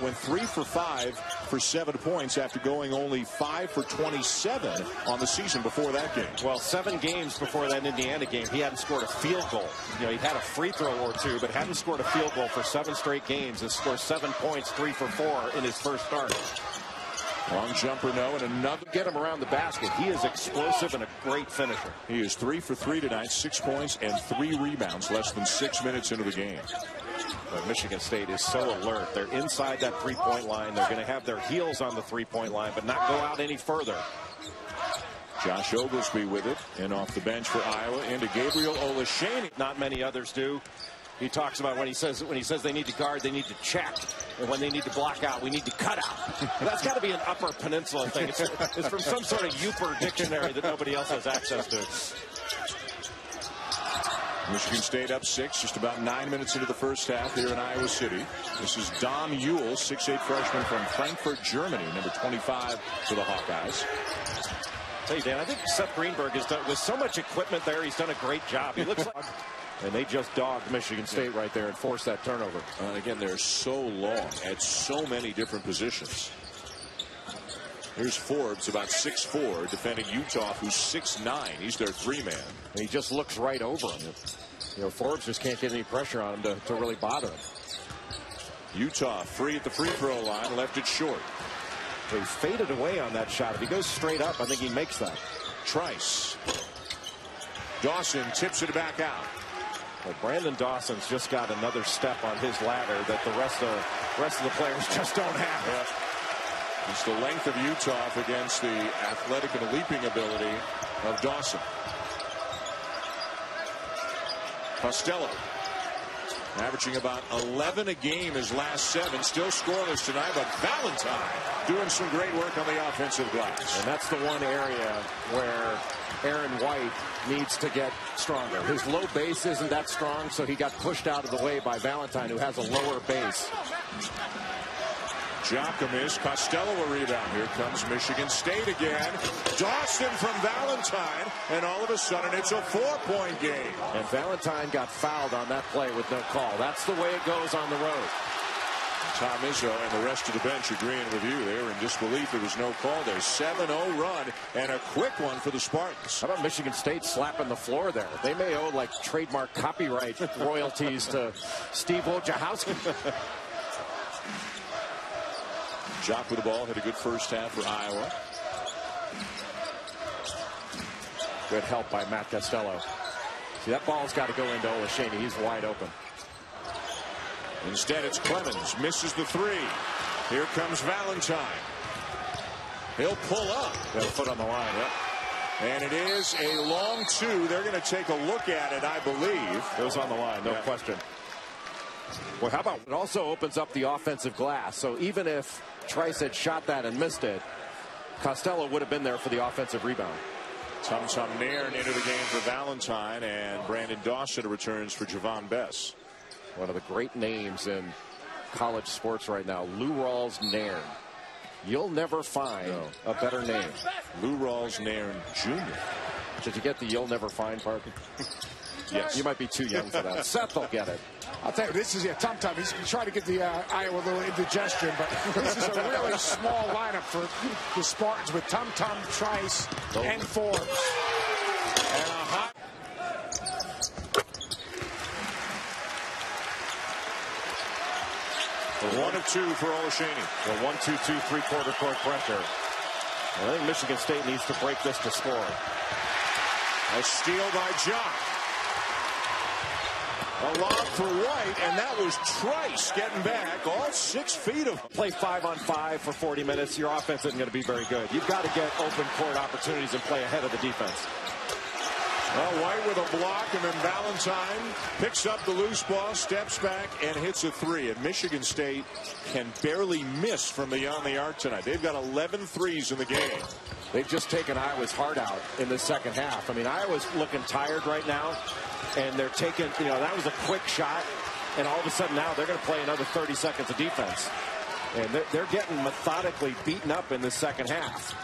Went 3 for 5 for 7 points after going only 5 for 27 on the season before that game. Well, 7 games before that Indiana game, he hadn't scored a field goal. You know, he had a free throw or two, but hadn't scored a field goal for 7 straight games. Has scored 7 points, 3 for 4 in his first start. Long jumper, no, and another. Get him around the basket. He is explosive and a great finisher. He is 3 for 3 tonight, 6 points and 3 rebounds, less than 6 minutes into the game. But Michigan State is so alert. They're inside that three-point line. They're going to have their heels on the three-point line, but not go out any further. Josh Oglesby with it, and off the bench for Iowa into Gabriel Olaseni. Not many others do. He talks about when he says they need to guard, they need to check, and when they need to block out, we need to cut out. That's got to be an Upper Peninsula thing. It's from some sort of Uper dictionary that nobody else has access to. Michigan State up 6, just about 9 minutes into the first half here in Iowa City. This is Dom Ewell, 6'8" freshman from Frankfurt, Germany, number 25 for the Hawkeyes. Tell you, Dan, I think Seth Greenberg has done, with so much equipment there, he's done a great job. He looks like, and they just dogged Michigan State right there and forced that turnover. And again, they're so long at so many different positions. Here's Forbes, about 6'4", defending Uthoff, who's 6'9". He's their 3-man. And he just looks right over him. You know, Forbes just can't get any pressure on him to really bother him. Uthoff free at the free throw line, left it short. He faded away on that shot. If he goes straight up, I think he makes that. Trice. Dawson tips it back out. Well, Brandon Dawson's just got another step on his ladder that the rest of the players just don't have. Yeah. It's the length of Uthoff against the athletic and leaping ability of Dawson. Costello averaging about 11 a game his last 7. Still scoreless tonight, but Valentine doing some great work on the offensive glass. And that's the one area where Aaron White needs to get stronger. His low base isn't that strong, so he got pushed out of the way by Valentine, who has a lower base. Jacquemus, Costello a rebound. Here comes Michigan State again. Dawson from Valentine, and all of a sudden it's a 4-point game. And Valentine got fouled on that play with no call. That's the way it goes on the road. Tom Izzo and the rest of the bench agreeing with you. They were in disbelief there was no call there. 7-0 run and a quick one for the Spartans. How about Michigan State slapping the floor there? They may owe like trademark copyright royalties to Steve Wojciechowski. Jock with the ball, had a good first half for Iowa. Good help by Matt Costello. See, that ball's got to go into Olaseni. He's wide open. Instead, it's Clemens. Misses the 3. Here comes Valentine. He'll pull up. Got a foot on the line. Yep. And it is a long 2. They're going to take a look at it, I believe. Goes on the line, no question. Well, how about it also opens up the offensive glass. So even if Trice had shot that and missed it, Costello would have been there for the offensive rebound. Tum Nairn into the game for Valentine, and Brandon Dawson returns for Javon Bess. One of the great names in college sports right now, Lou Rawls Nairn. You'll never find a better name. Lou Rawls Nairn Jr. Did you get the you'll never find part? Yes. You might be too young for that. Seth will get it. I'll tell you, this is Tum. He's trying to get the Iowa a little indigestion, but this is a really small lineup for the Spartans with Tum, Trice, and Forbes. And a hot. The 1 of 2 for Olaseni. The 1-2-2 3-quarter court pressure. I think Michigan State needs to break this to score. A steal by Jock. A lob for White, and that was Trice getting back, all 6 feet of him. Play 5-on-5 for 40 minutes. Your offense isn't going to be very good. You've got to get open court opportunities and play ahead of the defense. Well, White with a block, and then Valentine picks up the loose ball, steps back, and hits a 3. And Michigan State can barely miss from beyond the arc tonight. They've got 11 threes in the game. They've just taken Iowa's heart out in the second half. I mean, Iowa's looking tired right now, and they're taking, you know, that was a quick shot, and all of a sudden now they're going to play another 30 seconds of defense. And they're getting methodically beaten up in the second half.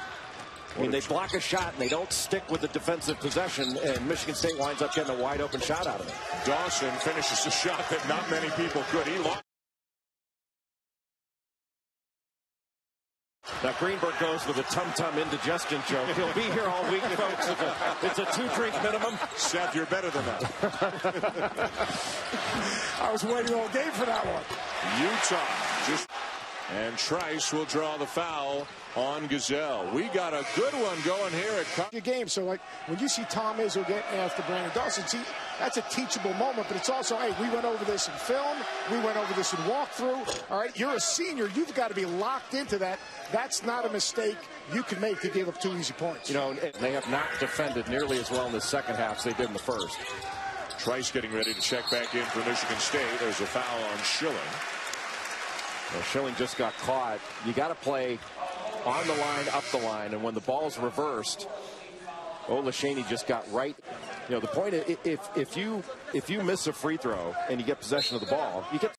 I mean, they block a shot and they don't stick with the defensive possession, and Michigan State winds up getting a wide open shot out of it. Dawson finishes a shot that not many people could. He lost. Now Greenberg goes with a tum-tum indigestion joke. He'll be here all week, folks. It's a 2-drink minimum. Seth, you're better than that. I was waiting all game for that one. Utah and Trice will draw the foul on Gazelle. We got a good one going here at your game. So like when you see Tom Izzo getting after Brandon Dawson, see, that's a teachable moment, but it's also, hey, we went over this in film, we went over this in walkthrough. All right, you're a senior, you've got to be locked into that. That's not a mistake you can make to give up 2 easy points. You know, they have not defended nearly as well in the second half as they did in the first. Trice getting ready to check back in for Michigan State. There's a foul on Schilling. Well, Schilling just got caught. You got to play on the line, up the line, and when the ball's reversed, Olashaney just got right. You know, the point is, if you miss a free throw and you get possession of the ball, you get